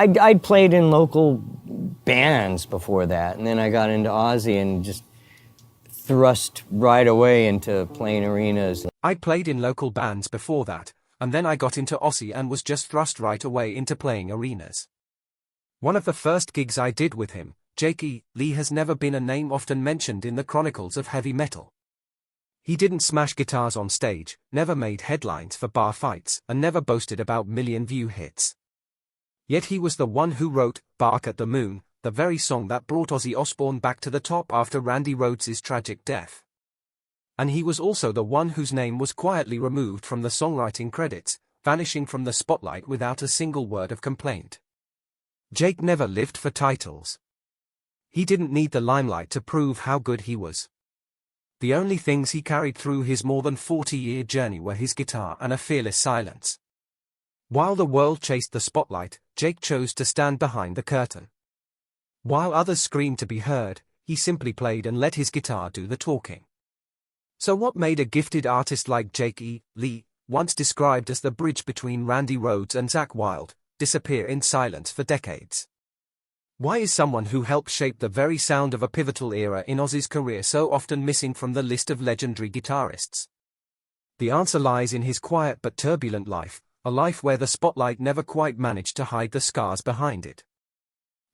I'd played in local bands before that, and then I got into Ozzy and just thrust right away into playing arenas. I played in local bands before that, and then I got into Ozzy and was just thrust right away into playing arenas. One of the first gigs I did with him, Jake E. Lee, has never been a name often mentioned in the chronicles of heavy metal. He didn't smash guitars on stage, never made headlines for bar fights, and never boasted about million-view hits. Yet he was the one who wrote "Bark at the Moon," the very song that brought Ozzy Osbourne back to the top after Randy Rhoads' tragic death. And he was also the one whose name was quietly removed from the songwriting credits, vanishing from the spotlight without a single word of complaint. Jake never lived for titles. He didn't need the limelight to prove how good he was. The only things he carried through his more than 40-year journey were his guitar and a fearless silence. While the world chased the spotlight, Jake chose to stand behind the curtain. While others screamed to be heard, he simply played and let his guitar do the talking. So what made a gifted artist like Jake E. Lee, once described as the bridge between Randy Rhoads and Zakk Wylde, disappear in silence for decades? Why is someone who helped shape the very sound of a pivotal era in Ozzy's career so often missing from the list of legendary guitarists? The answer lies in his quiet but turbulent life, a life where the spotlight never quite managed to hide the scars behind it.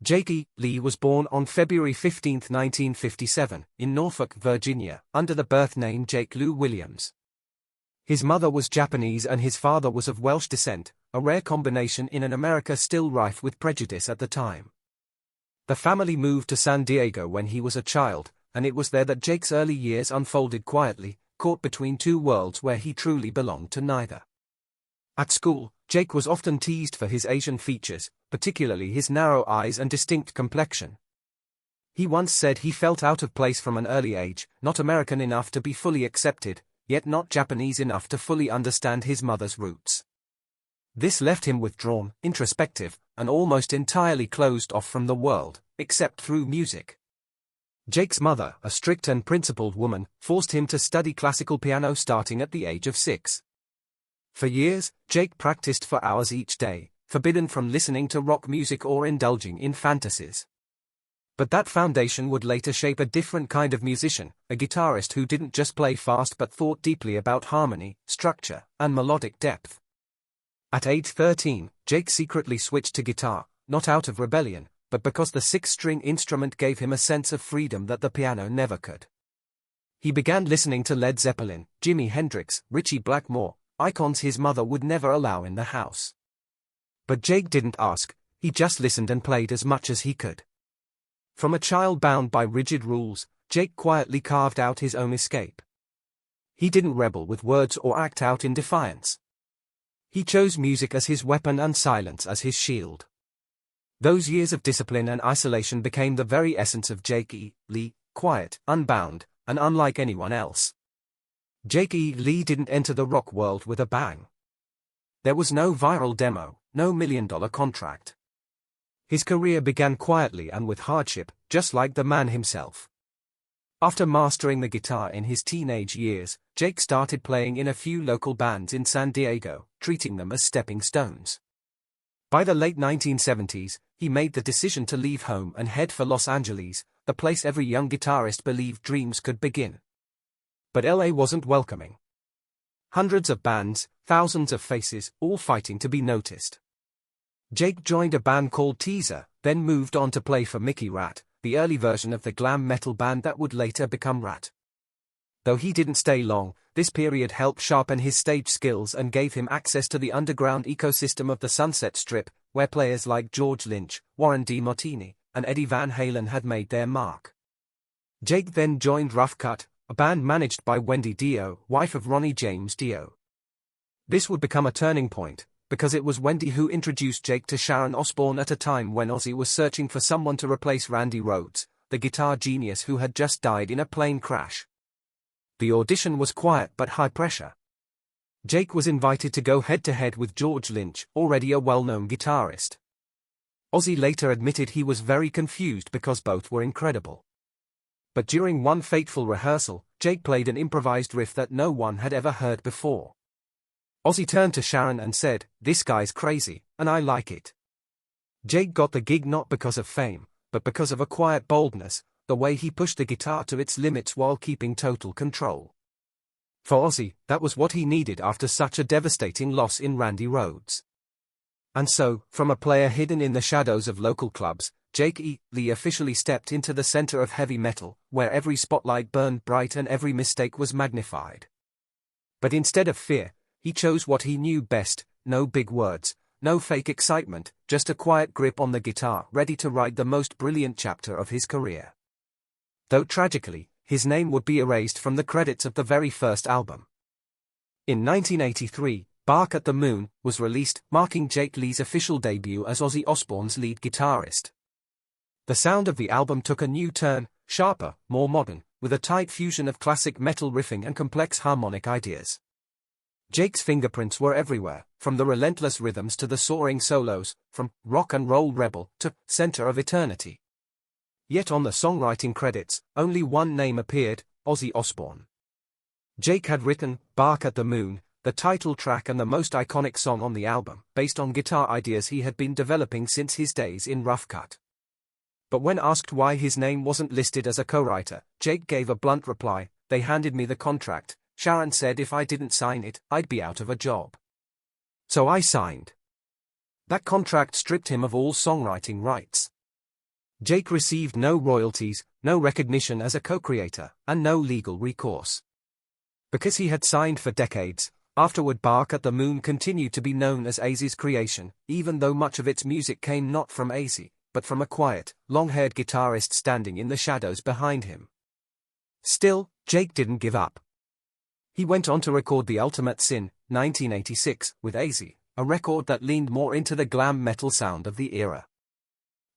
Jake E. Lee was born on February 15, 1957, in Norfolk, Virginia, under the birth name Jake Lou Williams. His mother was Japanese and his father was of Welsh descent, a rare combination in an America still rife with prejudice at the time. The family moved to San Diego when he was a child, and it was there that Jake's early years unfolded quietly, caught between two worlds where he truly belonged to neither. At school, Jake was often teased for his Asian features, particularly his narrow eyes and distinct complexion. He once said he felt out of place from an early age, not American enough to be fully accepted, yet not Japanese enough to fully understand his mother's roots. This left him withdrawn, introspective, and almost entirely closed off from the world, except through music. Jake's mother, a strict and principled woman, forced him to study classical piano starting at the age of 6. For years, Jake practiced for hours each day, forbidden from listening to rock music or indulging in fantasies. But that foundation would later shape a different kind of musician, a guitarist who didn't just play fast but thought deeply about harmony, structure, and melodic depth. At age 13, Jake secretly switched to guitar, not out of rebellion, but because the 6-string instrument gave him a sense of freedom that the piano never could. He began listening to Led Zeppelin, Jimi Hendrix, Ritchie Blackmore, icons his mother would never allow in the house. But Jake didn't ask, he just listened and played as much as he could. From a child bound by rigid rules, Jake quietly carved out his own escape. He didn't rebel with words or act out in defiance. He chose music as his weapon and silence as his shield. Those years of discipline and isolation became the very essence of Jake E. Lee, quiet, unbound, and unlike anyone else. Jake E. Lee didn't enter the rock world with a bang. There was no viral demo, no million-dollar contract. His career began quietly and with hardship, just like the man himself. After mastering the guitar in his teenage years, Jake started playing in a few local bands in San Diego, treating them as stepping stones. By the late 1970s, he made the decision to leave home and head for Los Angeles, the place every young guitarist believed dreams could begin. But LA wasn't welcoming. Hundreds of bands, thousands of faces, all fighting to be noticed. Jake joined a band called Teaser, then moved on to play for Mickey Rat, the early version of the glam metal band that would later become Rat. Though he didn't stay long, this period helped sharpen his stage skills and gave him access to the underground ecosystem of the Sunset Strip, where players like George Lynch, Warren D. Martini, and Eddie Van Halen had made their mark. Jake then joined Rough Cut, a band managed by Wendy Dio, wife of Ronnie James Dio. This would become a turning point, because it was Wendy who introduced Jake to Sharon Osbourne at a time when Ozzy was searching for someone to replace Randy Rhoads, the guitar genius who had just died in a plane crash. The audition was quiet but high pressure. Jake was invited to go head-to-head with George Lynch, already a well-known guitarist. Ozzy later admitted he was very confused because both were incredible. But during one fateful rehearsal, Jake played an improvised riff that no one had ever heard before. Ozzy turned to Sharon and said, "This guy's crazy, and I like it." Jake got the gig not because of fame, but because of a quiet boldness, the way he pushed the guitar to its limits while keeping total control. For Ozzy, that was what he needed after such a devastating loss in Randy Rhoads. And so, from a player hidden in the shadows of local clubs, Jake E. Lee officially stepped into the center of heavy metal, where every spotlight burned bright and every mistake was magnified. But instead of fear, he chose what he knew best: no big words, no fake excitement, just a quiet grip on the guitar, ready to write the most brilliant chapter of his career. Though tragically, his name would be erased from the credits of the very first album. In 1983, Bark at the Moon was released, marking Jake Lee's official debut as Ozzy Osbourne's lead guitarist. The sound of the album took a new turn, sharper, more modern, with a tight fusion of classic metal riffing and complex harmonic ideas. Jake's fingerprints were everywhere, from the relentless rhythms to the soaring solos, from rock and roll rebel to center of eternity. Yet on the songwriting credits, only one name appeared: Ozzy Osbourne. Jake had written Bark at the Moon, the title track and the most iconic song on the album, based on guitar ideas he had been developing since his days in Rough Cut. But when asked why his name wasn't listed as a co-writer, Jake gave a blunt reply: "They handed me the contract. Sharon said if I didn't sign it, I'd be out of a job. So I signed." That contract stripped him of all songwriting rights. Jake received no royalties, no recognition as a co-creator, and no legal recourse. Because he had signed for decades, afterward Bark at the Moon continued to be known as Ozzy's creation, even though much of its music came not from Ozzy, but from a quiet, long-haired guitarist standing in the shadows behind him. Still, Jake didn't give up. He went on to record The Ultimate Sin, 1986, with Ozzy, a record that leaned more into the glam metal sound of the era.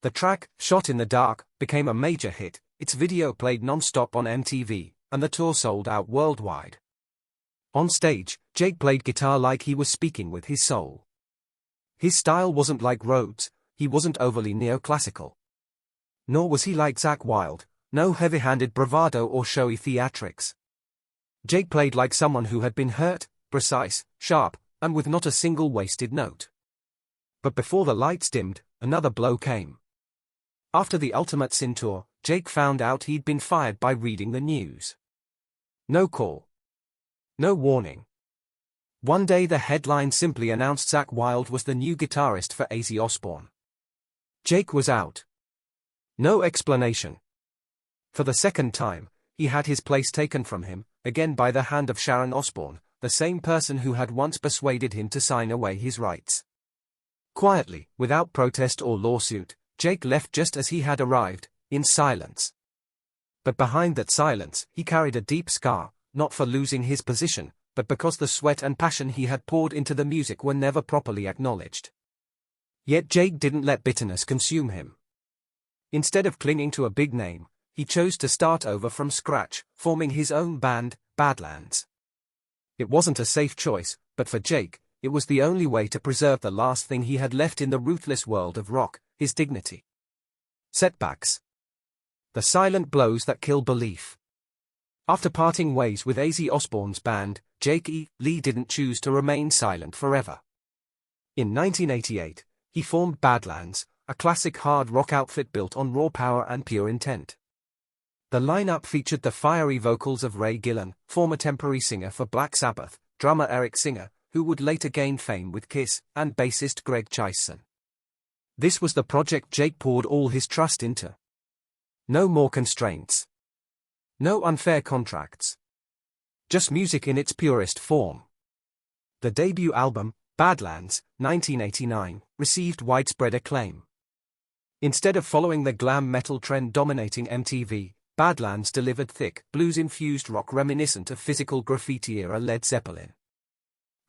The track, Shot in the Dark, became a major hit, its video played non-stop on MTV, and the tour sold out worldwide. On stage, Jake played guitar like he was speaking with his soul. His style wasn't like Rhoads, he wasn't overly neoclassical. Nor was he like Zakk Wylde, no heavy-handed bravado or showy theatrics. Jake played like someone who had been hurt, precise, sharp, and with not a single wasted note. But before the lights dimmed, another blow came. After the Ultimate Sin tour, Jake found out he'd been fired by reading the news. No call. No warning. One day the headline simply announced Zakk Wylde was the new guitarist for Ozzy Osbourne. Jake was out. No explanation. For the second time, he had his place taken from him, again by the hand of Sharon Osbourne, the same person who had once persuaded him to sign away his rights. Quietly, without protest or lawsuit, Jake left just as he had arrived, in silence. But behind that silence, he carried a deep scar, not for losing his position, but because the sweat and passion he had poured into the music were never properly acknowledged. Yet Jake didn't let bitterness consume him. Instead of clinging to a big name, he chose to start over from scratch, forming his own band, Badlands. It wasn't a safe choice, but for Jake, it was the only way to preserve the last thing he had left in the ruthless world of rock: his dignity. Setbacks. The silent blows that kill belief. After parting ways with Ozzy Osbourne's band, Jake E. Lee didn't choose to remain silent forever. In 1988, he formed Badlands, a classic hard rock outfit built on raw power and pure intent. The lineup featured the fiery vocals of Ray Gillan, former temporary singer for Black Sabbath, drummer Eric Singer, who would later gain fame with Kiss, and bassist Greg Chaisson. This was the project Jake poured all his trust into. No more constraints. No unfair contracts. Just music in its purest form. The debut album, Badlands, 1989, received widespread acclaim. Instead of following the glam metal trend dominating MTV, Badlands delivered thick, blues-infused rock reminiscent of Physical Graffiti-era Led Zeppelin.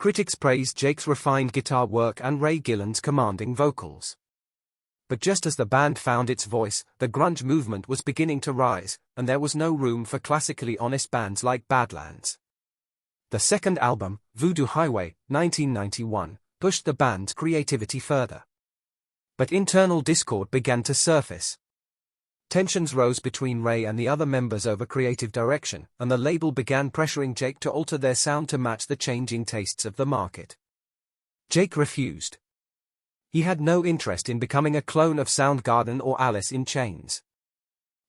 Critics praised Jake's refined guitar work and Ray Gillan's commanding vocals. But just as the band found its voice, the grunge movement was beginning to rise, and there was no room for classically honest bands like Badlands. The second album, Voodoo Highway, 1991, pushed the band's creativity further. But internal discord began to surface. Tensions rose between Ray and the other members over creative direction, and the label began pressuring Jake to alter their sound to match the changing tastes of the market. Jake refused. He had no interest in becoming a clone of Soundgarden or Alice in Chains.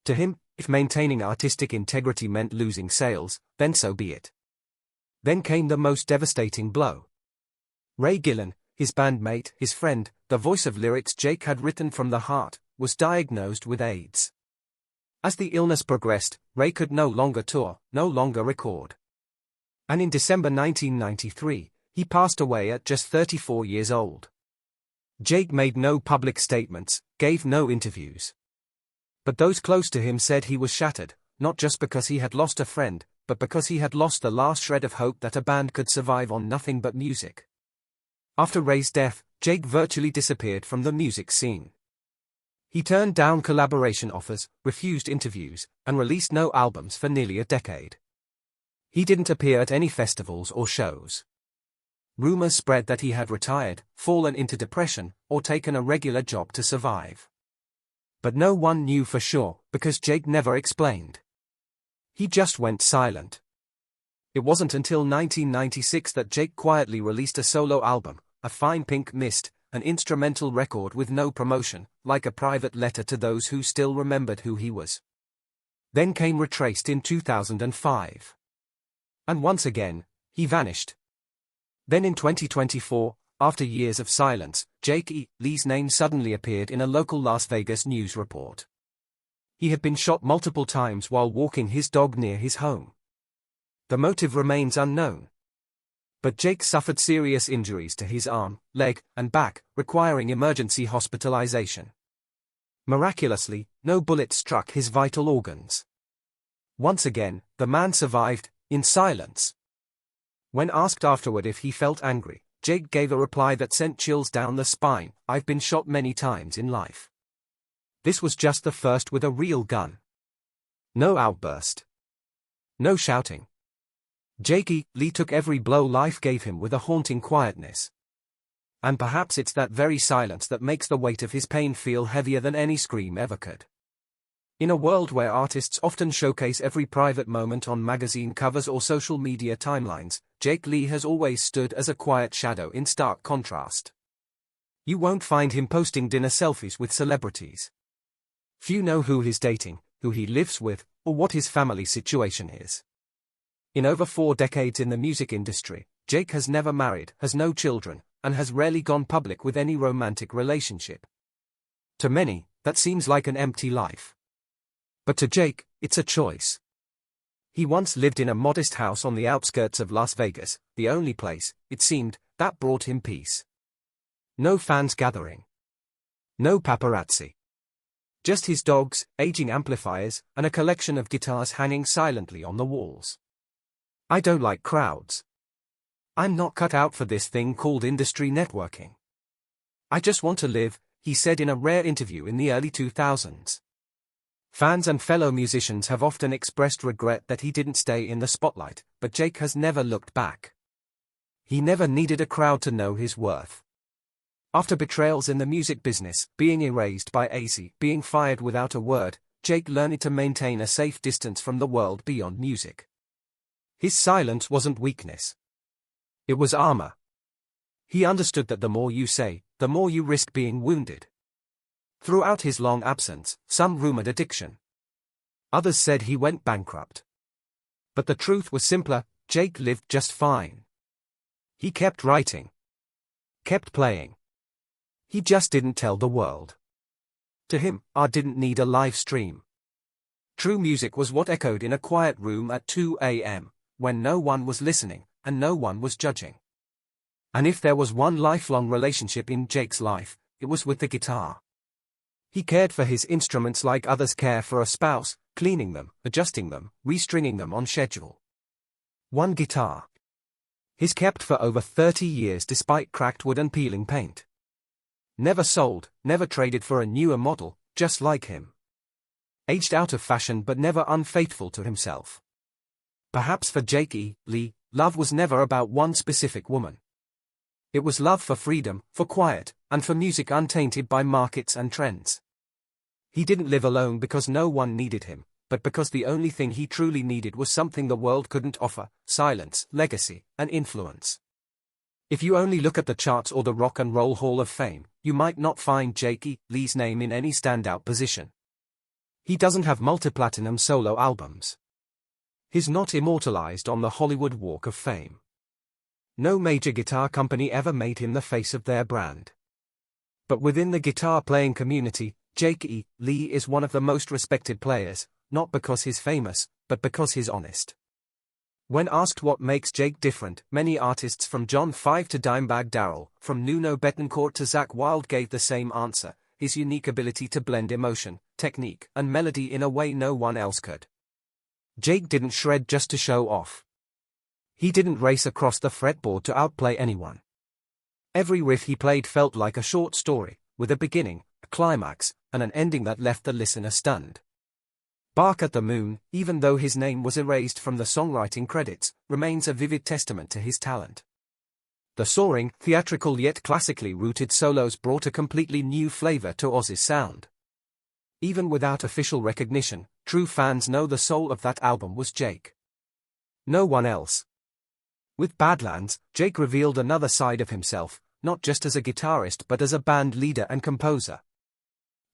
To him, if maintaining artistic integrity meant losing sales, then so be it. Then came the most devastating blow. Ray Gillen, his bandmate, his friend, the voice of lyrics Jake had written from the heart, was diagnosed with AIDS. As the illness progressed, Ray could no longer tour, no longer record. And in December 1993, he passed away at just 34 years old. Jake made no public statements, gave no interviews. But those close to him said he was shattered, not just because he had lost a friend, but because he had lost the last shred of hope that a band could survive on nothing but music. After Ray's death, Jake virtually disappeared from the music scene. He turned down collaboration offers, refused interviews, and released no albums for nearly a decade. He didn't appear at any festivals or shows. Rumors spread that he had retired, fallen into depression, or taken a regular job to survive. But no one knew for sure, because Jake never explained. He just went silent. It wasn't until 1996 that Jake quietly released a solo album, A Fine Pink Mist, an instrumental record with no promotion, like a private letter to those who still remembered who he was. Then came Retraced in 2005. And once again, he vanished. Then in 2024, after years of silence, Jake E. Lee's name suddenly appeared in a local Las Vegas news report. He had been shot multiple times while walking his dog near his home. The motive remains unknown. But Jake suffered serious injuries to his arm, leg, and back, requiring emergency hospitalization. Miraculously, no bullet struck his vital organs. Once again, the man survived, in silence. When asked afterward if he felt angry, Jake gave a reply that sent chills down the spine: "I've been shot many times in life. This was just the first with a real gun." No outburst. No shouting. Jake E. Lee took every blow life gave him with a haunting quietness. And perhaps it's that very silence that makes the weight of his pain feel heavier than any scream ever could. In a world where artists often showcase every private moment on magazine covers or social media timelines, Jake Lee has always stood as a quiet shadow in stark contrast. You won't find him posting dinner selfies with celebrities. Few know who he's dating, who he lives with, or what his family situation is. In over 4 decades in the music industry, Jake has never married, has no children, and has rarely gone public with any romantic relationship. To many, that seems like an empty life. But to Jake, it's a choice. He once lived in a modest house on the outskirts of Las Vegas, the only place, it seemed, that brought him peace. No fans gathering. No paparazzi. Just his dogs, aging amplifiers, and a collection of guitars hanging silently on the walls. "I don't like crowds. I'm not cut out for this thing called industry networking. I just want to live," he said in a rare interview in the early 2000s. Fans and fellow musicians have often expressed regret that he didn't stay in the spotlight, but Jake has never looked back. He never needed a crowd to know his worth. After betrayals in the music business, being erased by AZ, being fired without a word, Jake learned to maintain a safe distance from the world beyond music. His silence wasn't weakness. It was armor. He understood that the more you say, the more you risk being wounded. Throughout his long absence, some rumored addiction. Others said he went bankrupt. But the truth was simpler: Jake lived just fine. He kept writing. Kept playing. He just didn't tell the world. To him, art didn't need a live stream. True music was what echoed in a quiet room at 2 a.m., when no one was listening, and no one was judging. And if there was one lifelong relationship in Jake's life, it was with the guitar. He cared for his instruments like others care for a spouse, cleaning them, adjusting them, restringing them on schedule. One guitar. His kept for over 30 years despite cracked wood and peeling paint. Never sold, never traded for a newer model, just like him. Aged out of fashion but never unfaithful to himself. Perhaps for Jake E. Lee, love was never about one specific woman. It was love for freedom, for quiet, and for music untainted by markets and trends. He didn't live alone because no one needed him, but because the only thing he truly needed was something the world couldn't offer: silence, legacy, and influence. If you only look at the charts or the Rock and Roll Hall of Fame, you might not find Jake Lee's name in any standout position. He doesn't have multi-platinum solo albums. He's not immortalized on the Hollywood Walk of Fame. No major guitar company ever made him the face of their brand. But within the guitar-playing community, Jake Lee is one of the most respected players, not because he's famous, but because he's honest. When asked what makes Jake different, many artists from John 5 to Dimebag Darrell, from Nuno Bettencourt to Zakk Wylde gave the same answer: his unique ability to blend emotion, technique, and melody in a way no one else could. Jake didn't shred just to show off. He didn't race across the fretboard to outplay anyone. Every riff he played felt like a short story, with a beginning, a climax, and an ending that left the listener stunned. Bark at the Moon, even though his name was erased from the songwriting credits, remains a vivid testament to his talent. The soaring, theatrical yet classically rooted solos brought a completely new flavor to Ozzy's sound. Even without official recognition, true fans know the soul of that album was Jake. No one else. With Badlands, Jake revealed another side of himself, not just as a guitarist but as a band leader and composer.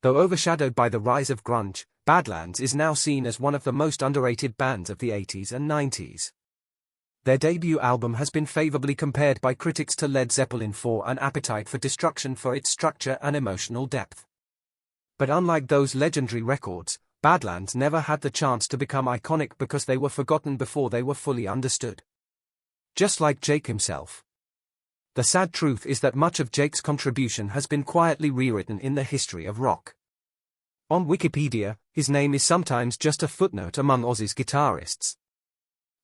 Though overshadowed by the rise of grunge, Badlands is now seen as one of the most underrated bands of the 80s and 90s. Their debut album has been favorably compared by critics to Led Zeppelin IV and Appetite for Destruction for its structure and emotional depth. But unlike those legendary records, Badlands never had the chance to become iconic because they were forgotten before they were fully understood. Just like Jake himself. The sad truth is that much of Jake's contribution has been quietly rewritten in the history of rock. On Wikipedia, his name is sometimes just a footnote among Ozzy's guitarists.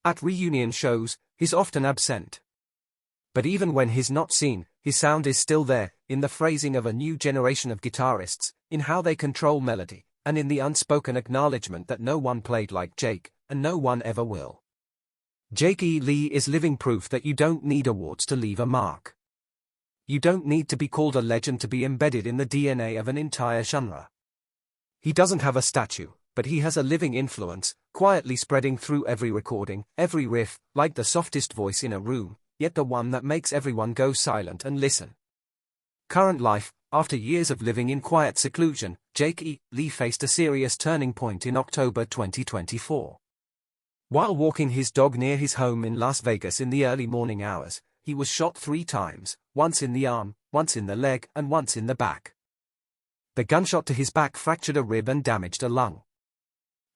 At reunion shows, he's often absent. But even when he's not seen, his sound is still there, in the phrasing of a new generation of guitarists, in how they control melody, and in the unspoken acknowledgement that no one played like Jake, and no one ever will. Jake Lee is living proof that you don't need awards to leave a mark. You don't need to be called a legend to be embedded in the DNA of an entire genre. He doesn't have a statue, but he has a living influence, quietly spreading through every recording, every riff, like the softest voice in a room, yet the one that makes everyone go silent and listen. Current life: after years of living in quiet seclusion, Jake Lee faced a serious turning point in October 2024. While walking his dog near his home in Las Vegas in the early morning hours, he was shot 3 times, once in the arm, once in the leg, and once in the back. The gunshot to his back fractured a rib and damaged a lung.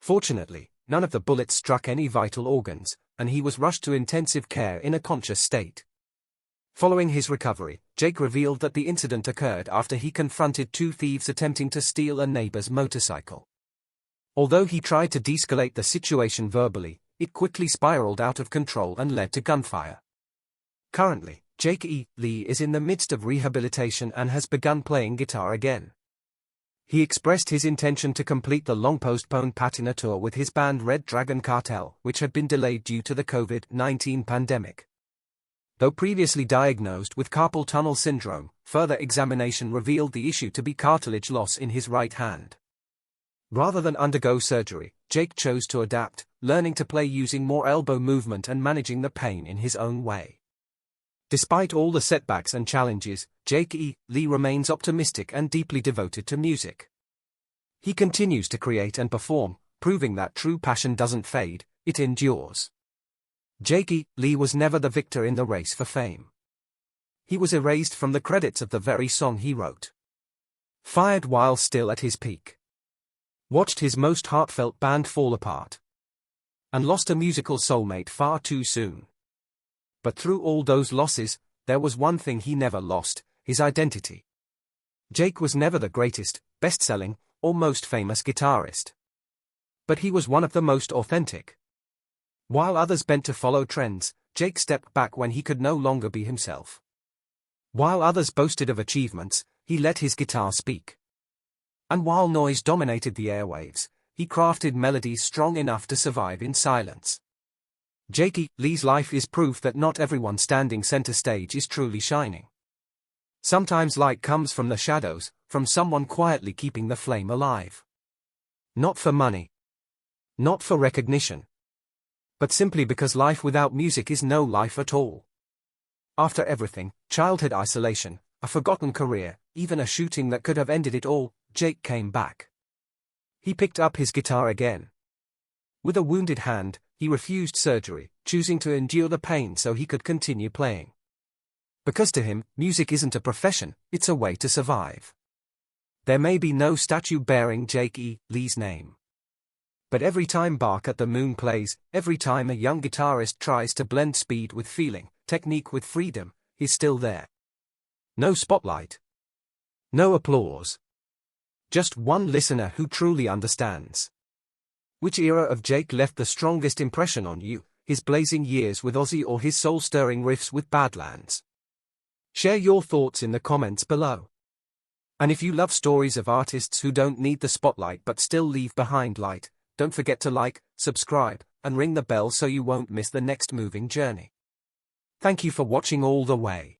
Fortunately, none of the bullets struck any vital organs, and he was rushed to intensive care in a conscious state. Following his recovery, Jake revealed that the incident occurred after he confronted 2 thieves attempting to steal a neighbor's motorcycle. Although he tried to de-escalate the situation verbally, it quickly spiraled out of control and led to gunfire. Currently, Jake Lee is in the midst of rehabilitation and has begun playing guitar again. He expressed his intention to complete the long-postponed Patina tour with his band Red Dragon Cartel, which had been delayed due to the COVID-19 pandemic. Though previously diagnosed with carpal tunnel syndrome, further examination revealed the issue to be cartilage loss in his right hand. Rather than undergo surgery, Jake chose to adapt, learning to play using more elbow movement and managing the pain in his own way. Despite all the setbacks and challenges, Jake Lee remains optimistic and deeply devoted to music. He continues to create and perform, proving that true passion doesn't fade, it endures. Jake Lee was never the victor in the race for fame. He was erased from the credits of the very song he wrote. Fired while still at his peak. Watched his most heartfelt band fall apart. And lost a musical soulmate far too soon. But through all those losses, there was one thing he never lost: his identity. Jake was never the greatest, best-selling, or most famous guitarist. But he was one of the most authentic. While others bent to follow trends, Jake stepped back when he could no longer be himself. While others boasted of achievements, he let his guitar speak. And while noise dominated the airwaves, he crafted melodies strong enough to survive in silence. Jake Lee's life is proof that not everyone standing center stage is truly shining. Sometimes light comes from the shadows, from someone quietly keeping the flame alive. Not for money. Not for recognition. But simply because life without music is no life at all. After everything, childhood isolation, a forgotten career, even a shooting that could have ended it all, Jake came back. He picked up his guitar again. With a wounded hand, he refused surgery, choosing to endure the pain so he could continue playing. Because to him, music isn't a profession, it's a way to survive. There may be no statue bearing Jake E. Lee's name. But every time Bark at the Moon plays, every time a young guitarist tries to blend speed with feeling, technique with freedom, he's still there. No spotlight. No applause. Just one listener who truly understands. Which era of Jake left the strongest impression on you, his blazing years with Ozzy or his soul-stirring riffs with Badlands? Share your thoughts in the comments below. And if you love stories of artists who don't need the spotlight but still leave behind light, don't forget to like, subscribe, and ring the bell so you won't miss the next moving journey. Thank you for watching all the way.